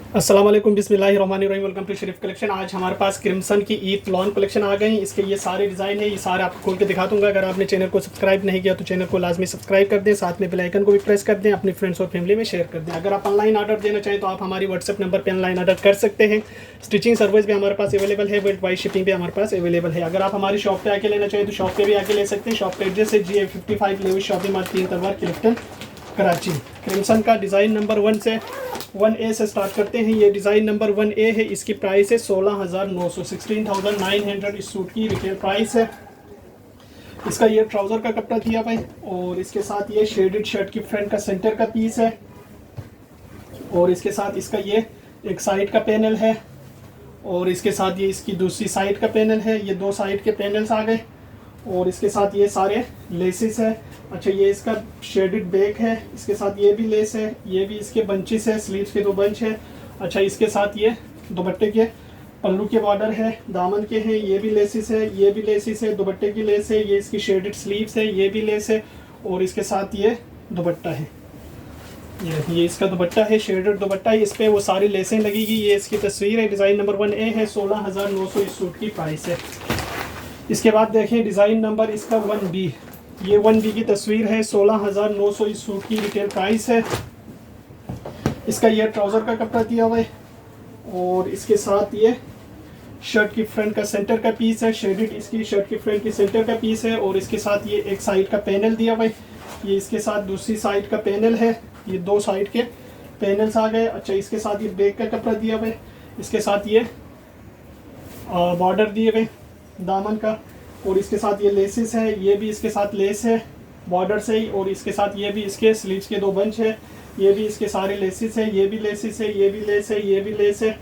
अस्सलाम वालेकुम बिस्मिल्लाहिर्रहमानिर्रहीम। Welcome to Sharif collection. आज हमारे पास क्रिम्सन की ईद लॉन कलेक्शन आ गई। इसके ये सारे डिज़ाइन है, ये सारे आपको खोल के दिखा दूंगा। अगर आपने चैनल को सब्सक्राइब नहीं किया तो चैनल को लाजमी सब्सक्राइब कर दें, साथ में बेल आइकन को भी प्रेस कर दें, अपनी फ्रेंड्स और फैमिली में शेयर कर दें। अगर आप ऑनलाइन ऑर्डर देना चाहें तो आप हमारी व्हाट्सएप नंबर पर ऑनलाइन ऑर्डर कर सकते हैं। स्टिचिंग सर्विस भी हमारे पास अवेलेबल है, वर्ल्ड वाइड शिपिंग भी हमारे पास अवेलेबल है। अगर आप हमारी शॉप पर आके लेना चाहें तो शॉप पर भी आके ले सकते हैं। शॉप का एड्रेस है GA55 लेविस शॉपिंग मार्ट 3 तलवार क्लिफ्टन कराची। क्रिम्सन का डिज़ाइन नंबर 1A से स्टार्ट करते हैं। ये डिज़ाइन नंबर 1A है। इसकी प्राइस है 16,900 16,900 इस सूट की रिटेल प्राइस है। इसका ये ट्राउज़र का कपड़ा दिया भाई, और इसके साथ ये शेडेड शर्ट की फ्रंट का सेंटर का पीस है, और इसके साथ इसका ये एक साइड का पैनल है, और इसके साथ ये इसकी दूसरी साइड का पैनल है। ये दो साइड के पैनल्स आ गए, और इसके साथ ये सारे लेसेस है। अच्छा, ये इसका शेडेड बैक है, इसके साथ ये भी लेस है, ये भी इसके बंचेस है, स्लीव्स के दो बंच है। अच्छा, इसके साथ ये दुपट्टे के पल्लू के बॉर्डर है, दामन के हैं, ये भी लेसेस है, ये भी लेसेस है, दुपट्टे की लेस है, ये इसकी शेडेड स्लीव्स है, ये भी लेस है, और इसके साथ ये दुपट्टा है। ये इसका दुपट्टा है, शेडेड दुपट्टा है, इस पर वो सारी लेसें लगेगी। ये इसकी तस्वीर है। डिज़ाइन नंबर 1A है। 16,900 इस सूट की प्राइस है। इसके बाद देखें डिज़ाइन नंबर इसका 1B। ये 1B की तस्वीर है। 16,900 इस सूट की रिटेल प्राइस है। इसका ये ट्राउज़र का कपड़ा दिया हुआ है, और इसके साथ ये शर्ट की फ्रंट का सेंटर का पीस है। शेडेड इसकी शर्ट की फ्रंट की सेंटर का पीस है, और इसके साथ ये एक साइड का पैनल दिया हुआ है। ये इसके साथ दूसरी साइड का पैनल है। ये दो साइड के पैनल्स आ गए। अच्छा, इसके साथ ये बैक का कपड़ा दिया हुआ है। इसके साथ ये बॉर्डर दिए हुए दामन का, और इसके साथ ये लेसेस है, ये भी इसके साथ लेस है बॉर्डर से ही, और इसके साथ ये भी इसके स्लीव्स के दो बंच है, ये भी इसके सारे लेसेस है, ये भी लेसेस है, ये भी लेस है, ये भी लेस है,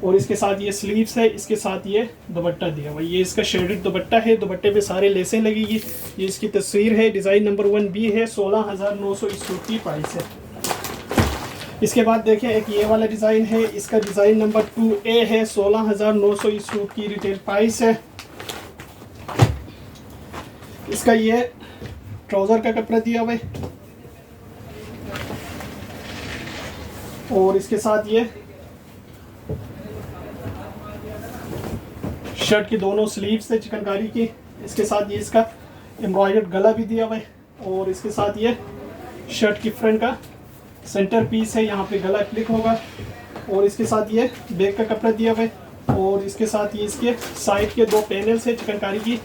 और इसके साथ ये स्लीव्स है। इसके साथ ये दुपट्टा दिया हुआ है। ये इसका शेडेड दुपट्टा है, दुपट्टे पे सारे लेसें लगेगी। ये इसकी तस्वीर है। डिज़ाइन नंबर 1B है। 16,900 इस सूट की प्राइस है। इसके बाद देखें एक ये वाला डिज़ाइन है। इसका डिज़ाइन नंबर 2A है। 16,900 इस सूट की रिटेल प्राइस है। इसका ये ट्राउज़र का कपड़ा दिया हुआ है, और इसके साथ ये शर्ट की दोनों स्लीव्स है चिकनकारी की। इसके साथ ये इसका एम्ब्रॉयडर्ड गला भी दिया हुआ है, और इसके साथ ये शर्ट की फ्रंट का सेंटर पीस है, यहाँ पे गला क्लिक होगा, और इसके साथ ये बैक का कपड़ा दिया हुआ है, और इसके साथ ये इसके साइड के दो पैनल्स है चिकनकारी की।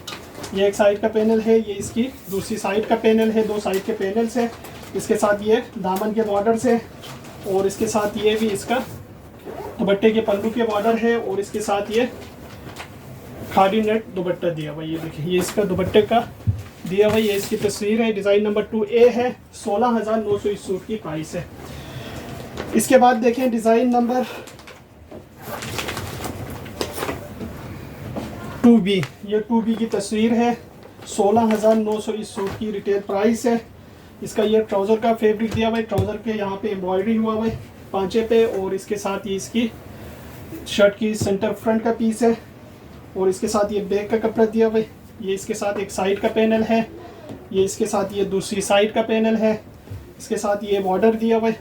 ये एक साइड का पैनल है, ये इसकी दूसरी साइड का पैनल है, दो साइड के पैनल्स है। इसके साथ ये दामन के बॉर्डर्स है, और इसके साथ ये भी इसका दुपट्टे के पल्लू के बॉर्डर है, और इसके साथ ये खादी नेट दुपट्टा दिया हुआ। ये देखिए, ये इसका दुपट्टे का दिया हुआ, ये इसकी तस्वीर है। डिज़ाइन नंबर 2A है। 16,900 इस सूट की प्राइस है। इसके बाद देखें डिज़ाइन नंबर 2B। ये 2B की तस्वीर है। 16,900 इस सूट की रिटेल प्राइस है। इसका ये ट्राउज़र का फैब्रिक दिया हुआ है, ट्राउज़र के यहाँ पे एम्ब्रॉयडरी हुआ हुआ है पांचे पे, और इसके साथ ये इसकी शर्ट की सेंटर फ्रंट का पीस है, और इसके साथ ये बैक का कपड़ा दिया हुआ है। ये इसके साथ एक साइड का पैनल है, ये इसके साथ ये दूसरी साइड का पैनल है। इसके साथ ये बॉर्डर दिया हुआ है,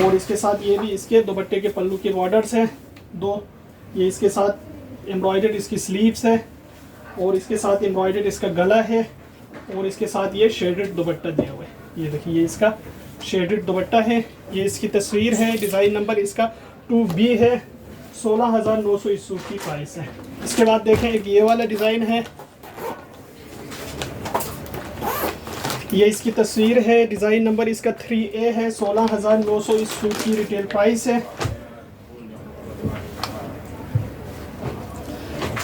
और इसके साथ ये भी इसके दुपट्टे के पल्लू के बॉर्डर्स हैं दो। ये इसके साथ एम्ब्रॉयडर्ड इसकी स्लीव्स है, और इसके साथ एम्ब्रॉयडर्ड इसका गला है, और इसके साथ ये शेडेड दुपट्टा दिया हुआ है। ये देखिए, ये इसका शेडेड दुपट्टा है। ये इसकी तस्वीर है। डिज़ाइन नंबर इसका 2B है। 16,900 इस सूट की प्राइस है। इसके बाद देखें एक ये वाला डिज़ाइन है। ये इसकी तस्वीर है। डिज़ाइन नंबर इसका 3A है। 16,900 इस सूट की रिटेल प्राइस है।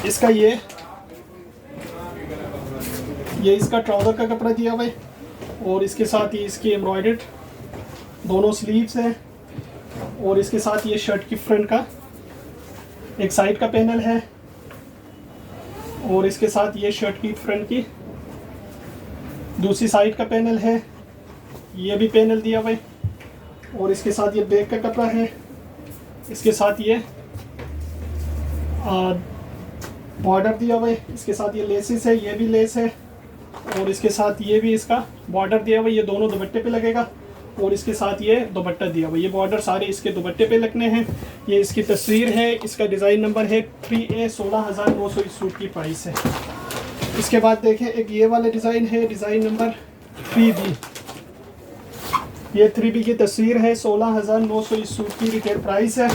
इसका ये इसका ट्राउज़र का कपड़ा दिया हुआ है, और इसके साथ ही इसकी एम्ब्रॉयडर्ड दोनों स्लीव्स हैं, और इसके साथ ये शर्ट की फ्रंट का एक साइड का पैनल है, और इसके साथ ये शर्ट की फ्रंट की दूसरी साइड का पैनल है, ये भी पैनल दिया हुआ है, और इसके साथ ये बैक का कपड़ा है। इसके साथ ये बॉर्डर दिया हुआ है। इसके साथ ये लेसेस है, ये भी लेस है, और इसके साथ ये भी इसका बॉर्डर दिया हुआ है। ये दोनों दुपट्टे पे लगेगा, और इसके साथ ये दुपट्टा दिया हुआ। ये बॉर्डर सारे इसके दुपट्टे पे लगने हैं। ये इसकी तस्वीर है, इसका डिज़ाइन नंबर है 3A, 16,900 इस सूट की प्राइस है। इसके बाद देखें एक ये वाला डिज़ाइन है, डिज़ाइन नंबर 3B। ये 3B की तस्वीर है, 16,900 इस सूट की रिटेल प्राइस है।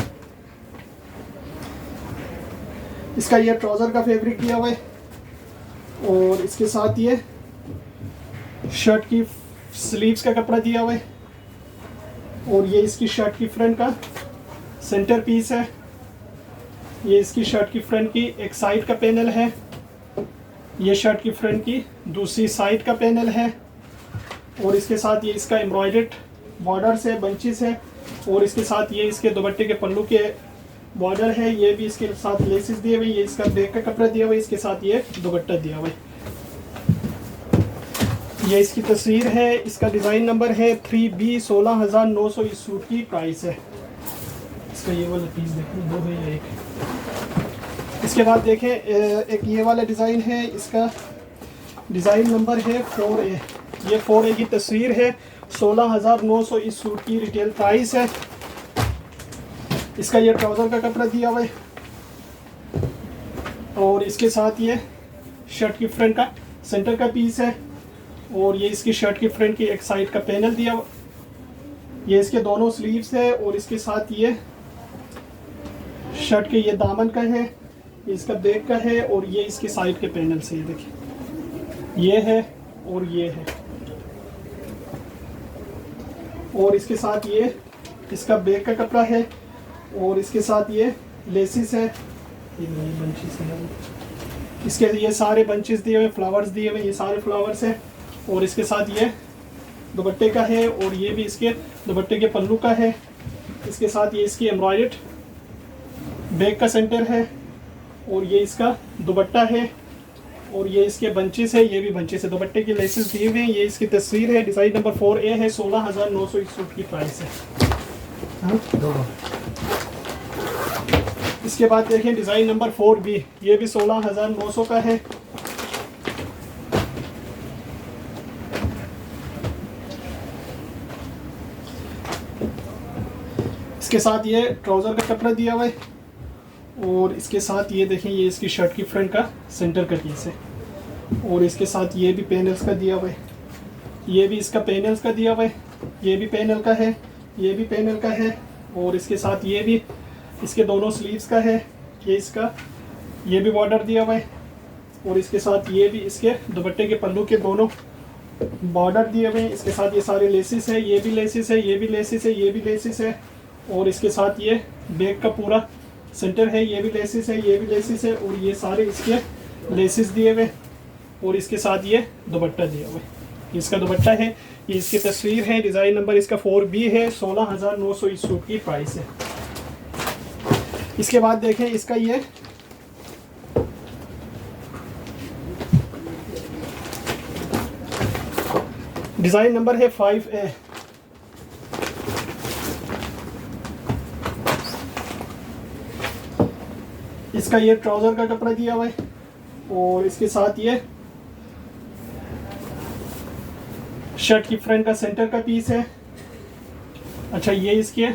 इसका ये ट्राउज़र का फैब्रिक दिया हुआ है और इसके साथ ये शर्ट की स्लीव्स का कपड़ा दिया हुआ है और ये इसकी शर्ट की फ्रंट का सेंटर पीस है। ये इसकी शर्ट की फ्रंट की एक साइड का पैनल है, ये शर्ट की फ्रंट की दूसरी साइड का पैनल है और इसके साथ ये इसका एम्ब्रॉयडर्ड बॉर्डर्स है, बंचेस है और इसके साथ ये इसके दुपट्टे के पल्लू के बॉर्डर है। ये भी इसके साथ लेसेस दिए हुए, ये इसका बैक का कपड़ा दिया हुआ है, इसके साथ ये दुपट्टा दिया हुआ है। ये इसकी तस्वीर है, इसका डिज़ाइन नंबर है 3B, 16,900 इस सूट की प्राइस है। इसका ये वाला पीस देखें, दो है या एक। इसके बाद देखें एक ये वाला डिज़ाइन है, इसका डिज़ाइन नंबर है 4A। ये 4A की तस्वीर है, 16,900 इस सूट की रिटेल प्राइस है। इसका ये ट्राउज़र का कपड़ा दिया हुआ है और इसके साथ ये शर्ट की फ्रंट का सेंटर का पीस है और ये इसकी शर्ट की फ्रंट की एक साइड का पैनल दिया हुआ। ये इसके दोनों स्लीव्स है और इसके साथ ये शर्ट के ये दामन का है, ये इसका बैक का है और ये इसके साइड के पैनल से ये देखिए ये है और ये है और इसके साथ ये इसका बैक का कपड़ा है और इसके साथ ये लेसिस है, ये बंचेस है, इसके ये सारे बंचेस दिए हुए, फ्लावर्स दिए हुए, ये सारे फ्लावर्स हैं और इसके साथ ये दुपट्टे का है और ये भी इसके दुपट्टे के पल्लू का है। इसके साथ ये इसकी एम्ब्रॉयडर्ड बैक का सेंटर है और ये इसका दुपट्टा है और ये इसके बंचेस है, ये भी बंचेस है, दुपट्टे के लेसेस दिए हुए हैं। ये इसकी तस्वीर है, डिज़ाइन नंबर 4A है, 16,900 इस सूट की प्राइस है। इसके बाद देखें डिज़ाइन नंबर 4B, ये भी 16,900 का है। इसके साथ ये ट्राउज़र का कपड़ा दिया हुआ है और इसके साथ ये देखें ये इसकी शर्ट की फ्रंट का सेंटर का पीस है और इसके साथ ये भी पैनल्स का दिया हुआ है, ये भी इसका पैनल्स का दिया हुआ है, ये भी पैनल का है, ये भी पैनल का है और इसके साथ ये भी इसके दोनों स्लीव्स का है, ये इसका ये भी बॉर्डर दिया हुआ है और इसके साथ ये भी इसके दुपट्टे के पल्लू के दोनों बॉर्डर दिए हुए हैं। इसके साथ ये सारे लेसिस है, ये भी लेसिस है, ये भी लेसिस है, ये भी लेसिस है और इसके साथ ये बैक का पूरा सेंटर है, ये भी लेसिस है, ये भी लेसिस है और ये सारे इसके लेसिस दिए हुए और इसके साथ ये दुपट्टा दिया हुआ है। इसका दुपट्टा है, ये इसकी तस्वीर है, डिज़ाइन नंबर इसका 4B है, 16,900 इस सूट की प्राइस है। इसके बाद देखें इसका ये डिज़ाइन नंबर है 5A। इसका ये ट्राउज़र का कपड़ा दिया हुआ है और इसके साथ ये शर्ट की फ्रंट का सेंटर का पीस है। अच्छा ये इसके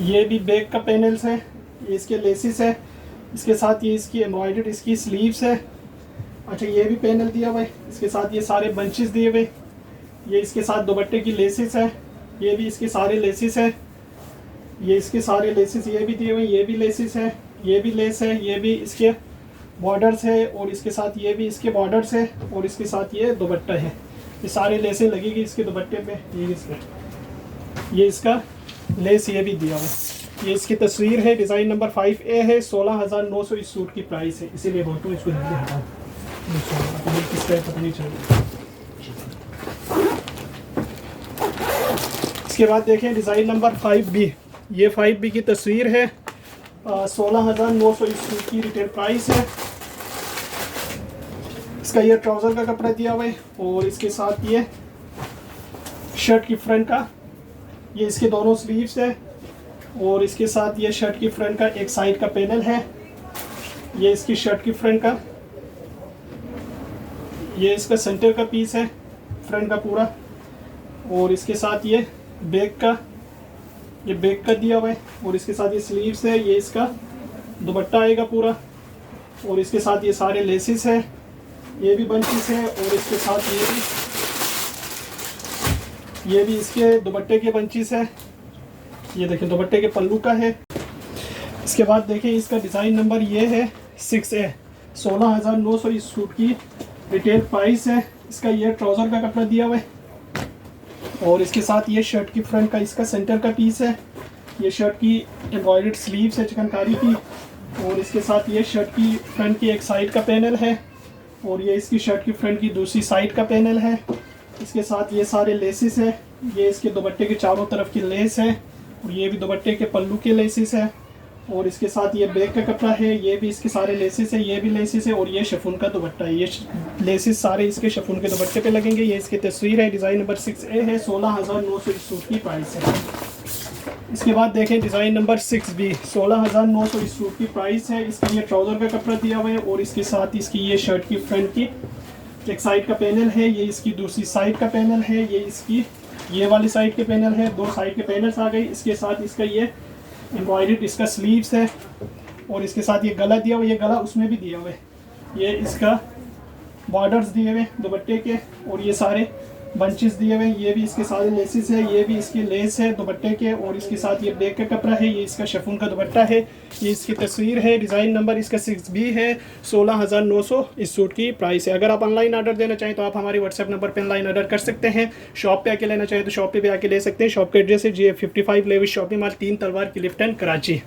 ये भी बैक का पैनल्स है, ये इसके लेसिस है, इसके साथ ये इसकी एम्ब्रॉयडर्ड इसकी स्लीव्स है। अच्छा ये भी पैनल दिया हुआ है, इसके साथ ये सारे बंचेस दिए हुए, ये इसके साथ दुपट्टे की लेसिस है, ये भी इसके सारे लेसिस है, ये इसके सारे लेसिस ये भी दिए हुए, ये भी लेसिस है, ये भी लेस है, ये भी इसके बॉर्डर्स है और इसके साथ ये भी इसके बॉर्डर्स है और इसके साथ ये दुपट्टा है। ये सारे लेसें लगेगी इसके दुपट्टे पे, ये इसका लेस ये भी दिया हुआ है। ये इसकी तस्वीर है, डिज़ाइन नंबर 5A है, 16,900 इस सूट की प्राइस है। इसीलिए बोलता हूँ इसको जल्दी हटाओ, किस तरह पता नहीं चल रहा। इसके बाद देखें डिज़ाइन नंबर 5B, ये 5B की तस्वीर है, 16,900 इस सूट की रिटेल प्राइस है। इसका ये ट्राउज़र का कपड़ा दिया हुआ है और इसके साथ ये शर्ट की फ्रंट का ये इसके दोनों स्लीव्स है और इसके साथ ये शर्ट की फ्रंट का एक साइड का पैनल है, ये इसकी शर्ट की फ्रंट का ये इसका सेंटर का पीस है फ्रंट का पूरा और इसके साथ ये बैक का दिया हुआ है, और इसके साथ ये स्लीव्स है, ये इसका दुपट्टा आएगा पूरा, और इसके साथ ये सारे लेसिस है, ये भी बंचेस है, और इसके साथ ये भी इसके दुपट्टे के बंचेस है। ये देखिए दुपट्टे के पल्लू का है। इसके बाद देखें इसका डिज़ाइन नंबर ये है 6A, 16,900 इस सूट की रिटेल प्राइस है। इसका ये ट्राउज़र का कपड़ा दिया हुआ है, और इसके साथ ये शर्ट की फ्रंट का इसका सेंटर का पीस है। ये शर्ट की एम्ब्रॉयडर्ड स्लीव्स है चिकनकारी की, और इसके साथ ये शर्ट की फ्रंट की एक साइड का पैनल है, और ये इसकी शर्ट की फ्रंट की दूसरी साइड का पैनल है। इसके साथ ये सारे लेसिस है, ये इसके दुपट्टे के चारों तरफ की लेस है, और ये भी दुपट्टे के पल्लू के लेसिस है, और इसके साथ ये बैक का कपड़ा है, ये भी इसके सारे लेसिस है, ये भी लेसिस है, और ये शिफॉन का दुपट्टा है। ये लेसिस सारे इसके शिफॉन के दुपट्टे पे लगेंगे। ये इसकी तस्वीर है, डिज़ाइन नंबर 6A है, 16,900 इस सूट की प्राइस है। इसके बाद देखें डिज़ाइन नंबर 6B, 16,900 इस सूट की प्राइस है। इसका ये ट्राउज़र का कपड़ा दिया हुआ है, और इसके साथ इसकी ये शर्ट की फ्रंट की एक साइड का पैनल है, ये इसकी दूसरी साइड का पैनल है, ये इसकी ये वाली साइड के पैनल है, दो साइड के पैनल्स आ गए। इसके साथ इसका ये एम्ब्रॉयडर्ड इसका स्लीव्स है, और इसके साथ ये गला दिया हुआ, ये गला उसमें भी दिया हुआ है, ये इसका बॉर्डर्स दिए हुए दुपट्टे के, और ये सारे बंचेस दिए हुए, ये भी इसके सारे लेसिस है, ये भी इसकी लेस है दुपट्टे के, और इसके साथ ये बैक का कपड़ा है, ये इसका शिफॉन का दुपट्टा है। ये इसकी तस्वीर है, डिज़ाइन नंबर इसका 6B है, 16,900 इस सूट की प्राइस है। अगर आप ऑनलाइन ऑर्डर देना चाहें तो आप हमारे व्हाट्सएप नंबर पर ऑनलाइन ऑर्डर कर सकते हैं। शॉप पे आके लेना चाहें तो शॉप पे भी आके ले सकते हैं। शॉप का एड्रेस है G55 लेविस शॉपिंग मॉल, 3 तलवार, क्लिफ्टन, कराची।